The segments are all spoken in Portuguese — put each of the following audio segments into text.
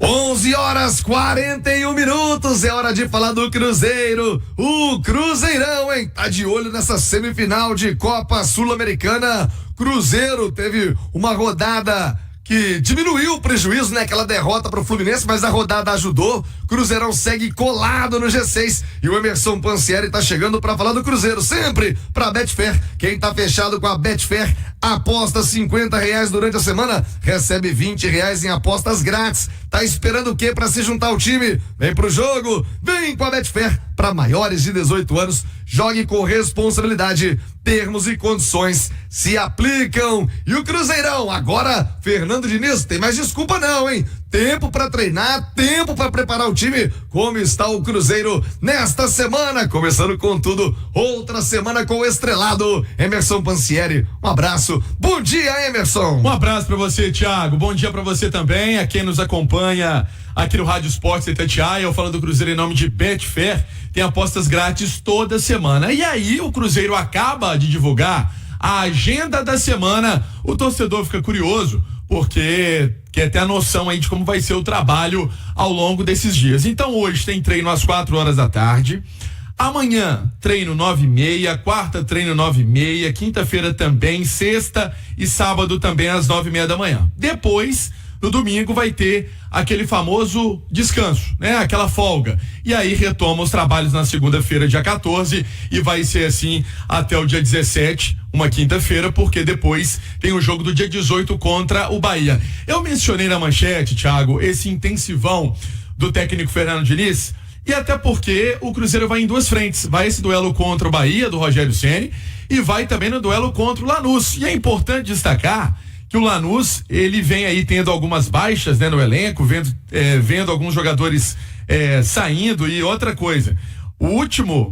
11h41, é hora de falar do Cruzeiro, o Cruzeirão, hein? Tá de olho nessa semifinal de Copa Sul-Americana. Cruzeiro teve uma rodada que diminuiu o prejuízo, né? Aquela derrota pro Fluminense, mas a rodada ajudou. Cruzeirão segue colado no G6 e o Emerson Pansieri tá chegando pra falar do Cruzeiro, sempre pra Betfair. Quem tá fechado com a Betfair aposta R$50 durante a semana, recebe R$20 em apostas grátis. Tá esperando o quê pra se juntar ao time? Vem pro jogo, vem com a Betfair. Para maiores de 18 anos, jogue com responsabilidade. Termos e condições se aplicam. E o Cruzeirão, agora, Fernando Diniz, tem mais desculpa não, hein? Tempo para treinar, tempo para preparar o time. Como está o Cruzeiro nesta semana? Começando com tudo, outra semana com o estrelado Emerson Pansieri. Um abraço. Bom dia, Emerson. Um abraço para você, Thiago. Bom dia para você também, a quem nos acompanha aqui no Rádio Esportes Itatiaia. Eu falo do Cruzeiro em nome de Betfair. Tem apostas grátis toda semana. E aí o Cruzeiro acaba de divulgar a agenda da semana. O torcedor fica curioso porque quer ter a noção aí de como vai ser o trabalho ao longo desses dias. Então hoje tem treino às 4 da tarde. Amanhã, treino 9h30, quarta treino 9h30, quinta-feira também, sexta e sábado também às 9h30 da manhã. Depois, no domingo, vai ter aquele famoso descanso, né? Aquela folga. E aí retoma os trabalhos na segunda-feira, dia 14, e vai ser assim até o dia 17, uma quinta-feira, porque depois tem o jogo do dia 18 contra o Bahia. Eu mencionei na manchete, Thiago, esse intensivão do técnico Fernando Diniz, e até porque o Cruzeiro vai em duas frentes. Vai esse duelo contra o Bahia, do Rogério Ceni, e vai também no duelo contra o Lanús. E é importante destacar que o Lanús, ele vem aí tendo algumas baixas, né, no elenco, vendo alguns jogadores saindo. E outra coisa,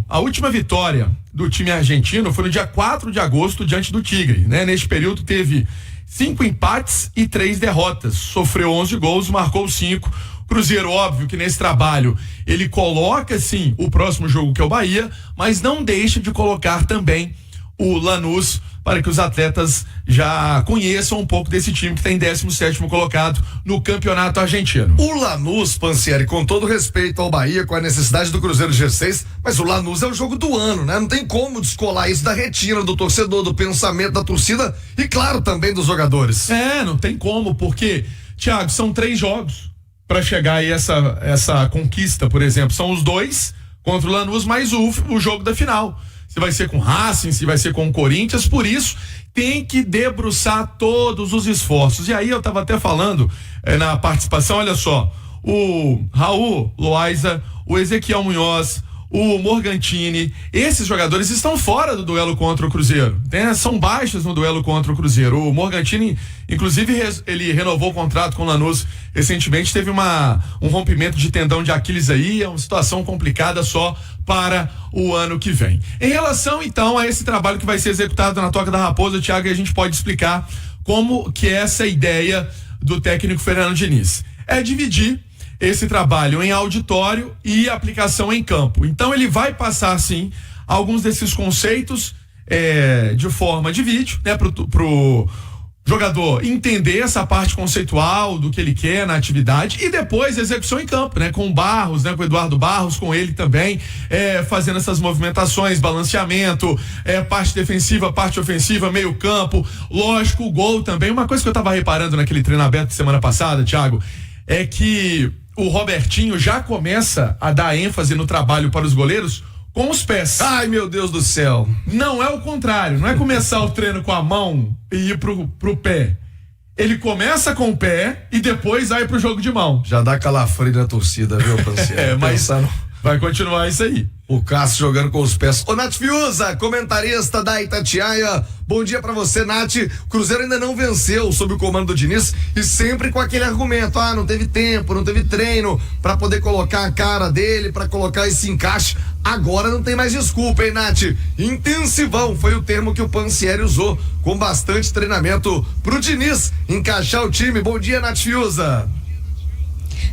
a última vitória do time argentino foi no dia 4 de agosto diante do Tigre, né? Neste período teve 5 empates e 3 derrotas, sofreu 11 gols, marcou 5. Cruzeiro, óbvio que nesse trabalho ele coloca sim o próximo jogo, que é o Bahia, mas não deixa de colocar também o Lanús para que os atletas já conheçam um pouco desse time que está em 17º colocado no campeonato argentino. O Lanús, Pansieri, com todo respeito ao Bahia, com a necessidade do Cruzeiro G6, mas o Lanús é o jogo do ano, né? Não tem como descolar isso da retina do torcedor, do pensamento da torcida e, claro, também dos jogadores. Não tem como, porque, Thiago, são 3 jogos para chegar aí essa conquista, por exemplo. São os 2 contra o Lanús, mais o jogo da final. Se vai ser com Racing, se vai ser com o Corinthians, por isso tem que debruçar todos os esforços. E aí eu estava até falando na participação, olha só, o Raul Loaiza, o Ezequiel Munhoz, o Morgantini, esses jogadores estão fora do duelo contra o Cruzeiro, né? São baixas no duelo contra o Cruzeiro. O Morgantini, inclusive, ele renovou o contrato com o Lanús recentemente, teve um rompimento de tendão de Aquiles aí, é uma situação complicada só para o ano que vem. Em relação, então, a esse trabalho que vai ser executado na Toca da Raposa, Thiago, a gente pode explicar como que é essa ideia do técnico Fernando Diniz. É dividir esse trabalho em auditório e aplicação em campo. Então ele vai passar sim alguns desses conceitos de forma de vídeo, né, pro jogador entender essa parte conceitual do que ele quer na atividade e depois execução em campo, né, com o Barros, né, com o Eduardo Barros, com ele também, fazendo essas movimentações, balanceamento, parte defensiva, parte ofensiva, meio campo, lógico, o gol também. Uma coisa que eu tava reparando naquele treino aberto semana passada, Thiago, é que o Robertinho já começa a dar ênfase no trabalho para os goleiros com os pés. Ai, meu Deus do céu. Não é o contrário, não é começar o treino com a mão e ir pro pé. Ele começa com o pé e depois vai pro jogo de mão. Já dá calafrio na torcida, viu, Pansieri? Mas vai continuar isso aí. O Cássio jogando com os pés. Ô, Nath Fiuza, comentarista da Itatiaia. Bom dia pra você, Nath. O Cruzeiro ainda não venceu sob o comando do Diniz e sempre com aquele argumento, não teve tempo, não teve treino pra poder colocar a cara dele, pra colocar esse encaixe. Agora não tem mais desculpa, hein, Nath? Intensivão foi o termo que o Pansieri usou, com bastante treinamento pro Diniz encaixar o time. Bom dia, Nath Fiuza.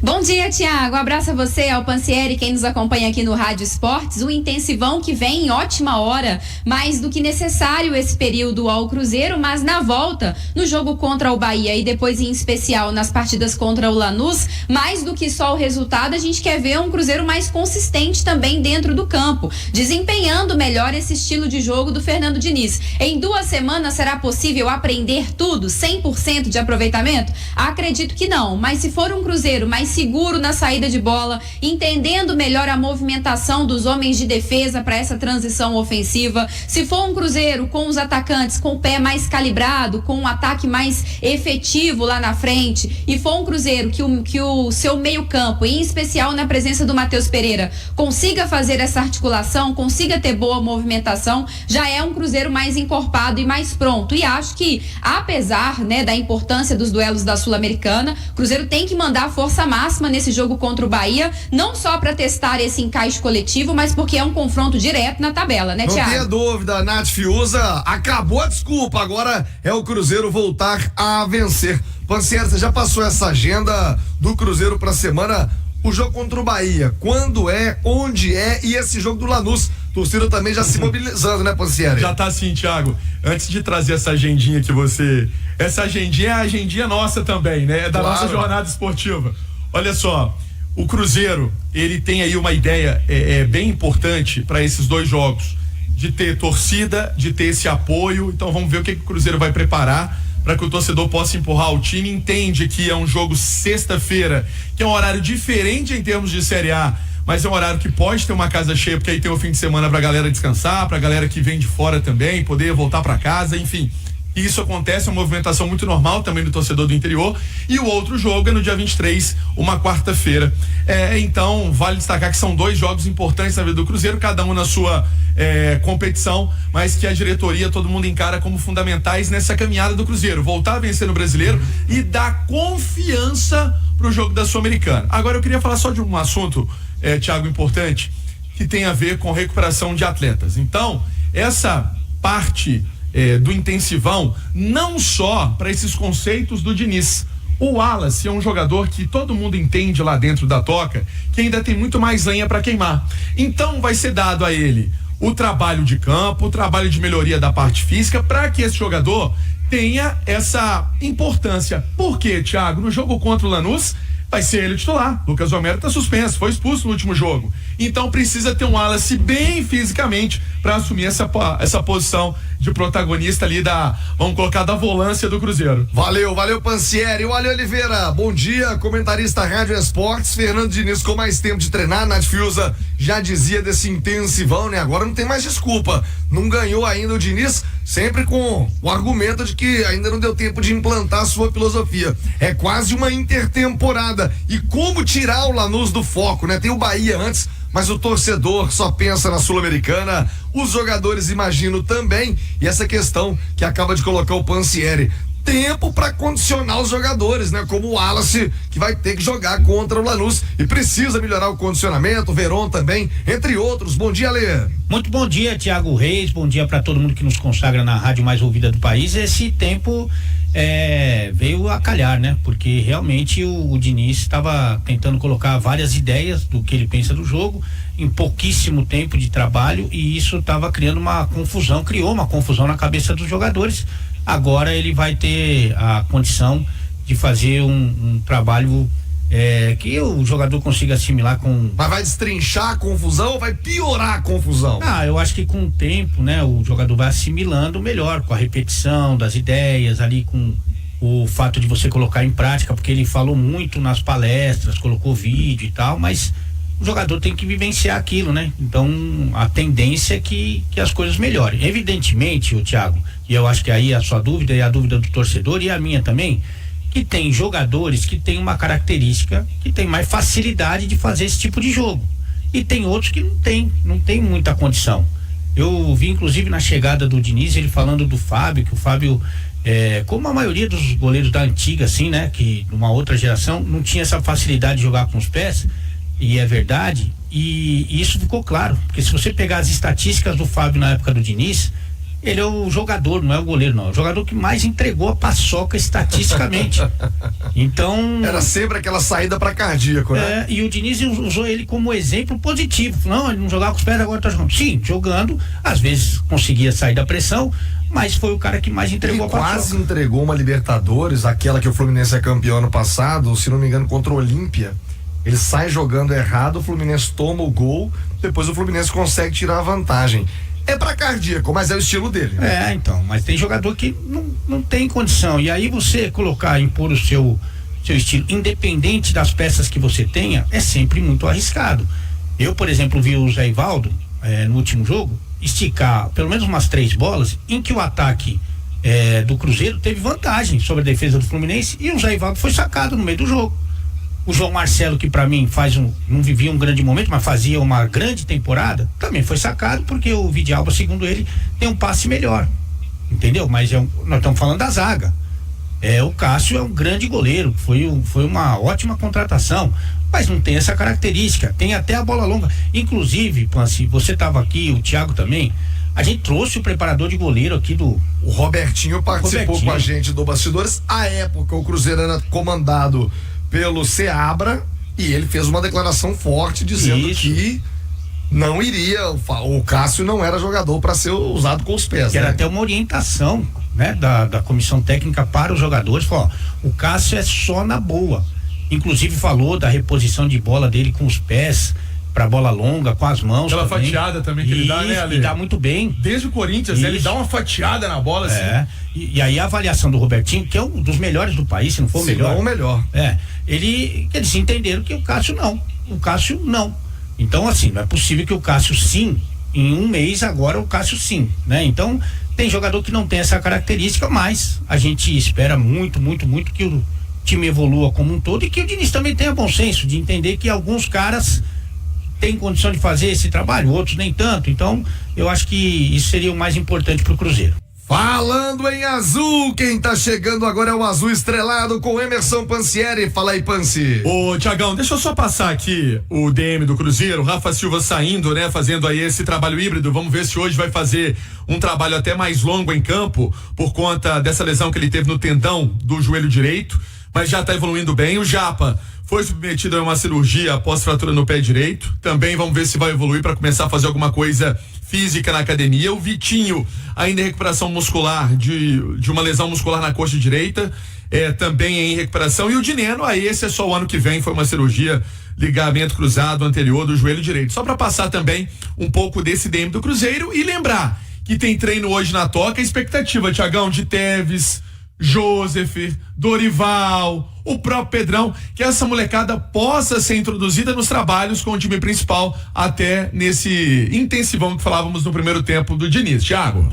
Bom dia, Tiago. Abraço a você, ao Pansieri, quem nos acompanha aqui no Rádio Esportes. O intensivão que vem em ótima hora, mais do que necessário esse período ao Cruzeiro, mas na volta, no jogo contra o Bahia e depois em especial nas partidas contra o Lanús, mais do que só o resultado, a gente quer ver um Cruzeiro mais consistente também dentro do campo, desempenhando melhor esse estilo de jogo do Fernando Diniz. Em 2 semanas será possível aprender tudo, 100% de aproveitamento? Acredito que não, mas se for um Cruzeiro mais seguro na saída de bola, entendendo melhor a movimentação dos homens de defesa para essa transição ofensiva, se for um Cruzeiro com os atacantes com o pé mais calibrado, com um ataque mais efetivo lá na frente, e for um Cruzeiro que o seu meio-campo, em especial na presença do Matheus Pereira, consiga fazer essa articulação, consiga ter boa movimentação, já é um Cruzeiro mais encorpado e mais pronto. E acho que, apesar, né, da importância dos duelos da Sul-Americana, o Cruzeiro tem que mandar força máxima nesse jogo contra o Bahia, não só para testar esse encaixe coletivo, mas porque é um confronto direto na tabela, né, Thiago? Não tenha dúvida, Nath Fiuza, acabou a desculpa, agora é o Cruzeiro voltar a vencer. Pansieri, você já passou essa agenda do Cruzeiro pra semana? O jogo contra o Bahia, quando é, onde é, e esse jogo do Lanús, torcida também já se mobilizando, né, Pansieri? Já tá assim, Thiago. Antes de trazer essa agendinha que você... Essa agendinha é a agendinha nossa também, né? É da nossa jornada esportiva. Olha só, o Cruzeiro, ele tem aí uma ideia bem importante para esses 2 jogos, de ter torcida, de ter esse apoio. Então vamos ver o que o Cruzeiro vai preparar para que o torcedor possa empurrar o time. Entende que é um jogo sexta-feira, que é um horário diferente em termos de Série A, mas é um horário que pode ter uma casa cheia, porque aí tem o fim de semana pra galera descansar, pra galera que vem de fora também poder voltar pra casa, enfim. Isso acontece, é uma movimentação muito normal também do torcedor do interior. E o outro jogo é no dia 23, uma quarta-feira. Então, vale destacar que são 2 jogos importantes na vida do Cruzeiro, cada um na sua competição, mas que a diretoria, todo mundo encara como fundamentais nessa caminhada do Cruzeiro. Voltar a vencer no Brasileiro e dar confiança pro jogo da Sul-Americana. Agora, eu queria falar só de um assunto, Thiago, importante, que tem a ver com recuperação de atletas. Então, essa parte do intensivão, não só para esses conceitos do Diniz. O Wallace é um jogador que todo mundo entende lá dentro da toca, que ainda tem muito mais lenha para queimar. Então vai ser dado a ele o trabalho de campo, o trabalho de melhoria da parte física, para que esse jogador tenha essa importância. Por quê, Thiago? No jogo contra o Lanús, vai ser ele titular. Lucas Romero está suspenso, foi expulso no último jogo. Então precisa ter um Wallace bem fisicamente para assumir essa posição de protagonista ali vamos colocar, da volância do Cruzeiro. Valeu Pansieri. O Ale Oliveira, bom dia, comentarista Rádio Esportes. Fernando Diniz com mais tempo de treinar, Nath Fiuza já dizia desse intensivão, né? Agora não tem mais desculpa, não ganhou ainda o Diniz, sempre com o argumento de que ainda não deu tempo de implantar a sua filosofia. É quase uma intertemporada. E como tirar o Lanús do foco, né? Tem o Bahia antes, mas o torcedor só pensa na Sul-Americana, os jogadores imagino também, e essa questão que acaba de colocar o Pansieri, tempo para condicionar os jogadores, né? Como o Wallace, que vai ter que jogar contra o Lanús e precisa melhorar o condicionamento, o Veron também, entre outros. Bom dia, Lê. Muito bom dia, Thiago Reis, bom dia para todo mundo que nos consagra na rádio mais ouvida do país. Esse tempo veio a calhar, né? Porque realmente o Diniz estava tentando colocar várias ideias do que ele pensa do jogo em pouquíssimo tempo de trabalho, e isso estava criou uma confusão na cabeça dos jogadores. Agora ele vai ter a condição de fazer um trabalho que o jogador consiga assimilar com... Mas vai destrinchar a confusão ou vai piorar a confusão? Eu acho que com o tempo, né, o jogador vai assimilando melhor, com a repetição das ideias ali, com o fato de você colocar em prática, porque ele falou muito nas palestras, colocou vídeo e tal, mas o jogador tem que vivenciar aquilo, né? Então a tendência é que as coisas melhorem. Evidentemente, o Thiago, e eu acho que aí a sua dúvida e a dúvida do torcedor e a minha também, que tem jogadores que tem uma característica, que tem mais facilidade de fazer esse tipo de jogo, e tem outros que não tem muita condição. Eu vi inclusive na chegada do Diniz ele falando do Fábio, que o Fábio, como a maioria dos goleiros da antiga, assim, né, que numa outra geração não tinha essa facilidade de jogar com os pés, e é verdade, e isso ficou claro, porque se você pegar as estatísticas do Fábio na época do Diniz, ele é o jogador, não é o goleiro, não. É o jogador que mais entregou a paçoca estatisticamente. Então. Era sempre aquela saída para cardíaco, né? E o Diniz usou ele como exemplo positivo. Não, ele não jogava com os pés, agora tá jogando. Sim, jogando, às vezes conseguia sair da pressão, mas foi o cara que mais entregou a paçoca. Quase entregou uma Libertadores, aquela que o Fluminense é campeão ano passado, se não me engano, contra o Olímpia. Ele sai jogando errado, o Fluminense toma o gol, depois o Fluminense consegue tirar a vantagem. É pra cardíaco, mas é o estilo dele. Então, mas tem jogador que não tem condição. E aí você impor o seu estilo, independente das peças que você tenha, é sempre muito arriscado. Eu, por exemplo, vi o Zé Ivaldo no último jogo esticar pelo menos umas 3 bolas em que o ataque do Cruzeiro teve vantagem sobre a defesa do Fluminense e o Zé Ivaldo foi sacado no meio do jogo. O João Marcelo, que pra mim não vivia um grande momento, mas fazia uma grande temporada, também foi sacado porque o Vidalba, segundo ele, tem um passe melhor, entendeu? Mas nós estamos falando da zaga. O Cássio é um grande goleiro, foi uma ótima contratação, mas não tem essa característica, tem até a bola longa. Inclusive, Panci, você estava aqui, o Thiago também, a gente trouxe o preparador de goleiro aqui o Robertinho participou com a gente do Bastidores. À época o Cruzeiro era comandado pelo Seabra e ele fez uma declaração forte dizendo que não iria, o Cássio não era jogador para ser usado com os pés. Que era até uma orientação, né, da comissão técnica para os jogadores, falou, o Cássio é só na boa. Inclusive falou da reposição de bola dele com os pés pra bola longa, com as mãos. Aquela fatiada também que ele dá, né, Ale? Ele dá muito bem. Desde o Corinthians, né, ele dá uma fatiada na bola, assim. E aí a avaliação do Robertinho, que é um dos melhores do país, se não for o melhor. Não o melhor. Eles entenderam que o Cássio não. Então, assim, não é possível que o Cássio sim, em um mês agora o Cássio sim, né? Então, tem jogador que não tem essa característica, mas a gente espera muito, muito, muito que o time evolua como um todo e que o Diniz também tenha bom senso de entender que alguns caras têm condição de fazer esse trabalho, outros nem tanto. Então, eu acho que isso seria o mais importante pro Cruzeiro. Falando em azul, quem tá chegando agora é o Azul Estrelado com Emerson Pansieri. Fala aí, Pansi. Ô, Tiagão, deixa eu só passar aqui o DM do Cruzeiro, Rafa Silva saindo, né, fazendo aí esse trabalho híbrido. Vamos ver se hoje vai fazer um trabalho até mais longo em campo, por conta dessa lesão que ele teve no tendão do joelho direito, mas já tá evoluindo bem. O Japa foi submetido a uma cirurgia após fratura no pé direito. Também vamos ver se vai evoluir para começar a fazer alguma coisa física na academia. O Vitinho ainda em recuperação muscular de uma lesão muscular na coxa direita, também em recuperação. E o Dineno, esse é só o ano que vem, foi uma cirurgia, ligamento cruzado anterior do joelho direito. Só para passar também um pouco desse DM do Cruzeiro e lembrar que tem treino hoje na Toca. A expectativa, Tiagão, de Teves, Joseph, Dorival, o próprio Pedrão, que essa molecada possa ser introduzida nos trabalhos com o time principal até nesse intensivão que falávamos no primeiro tempo do Diniz. Thiago.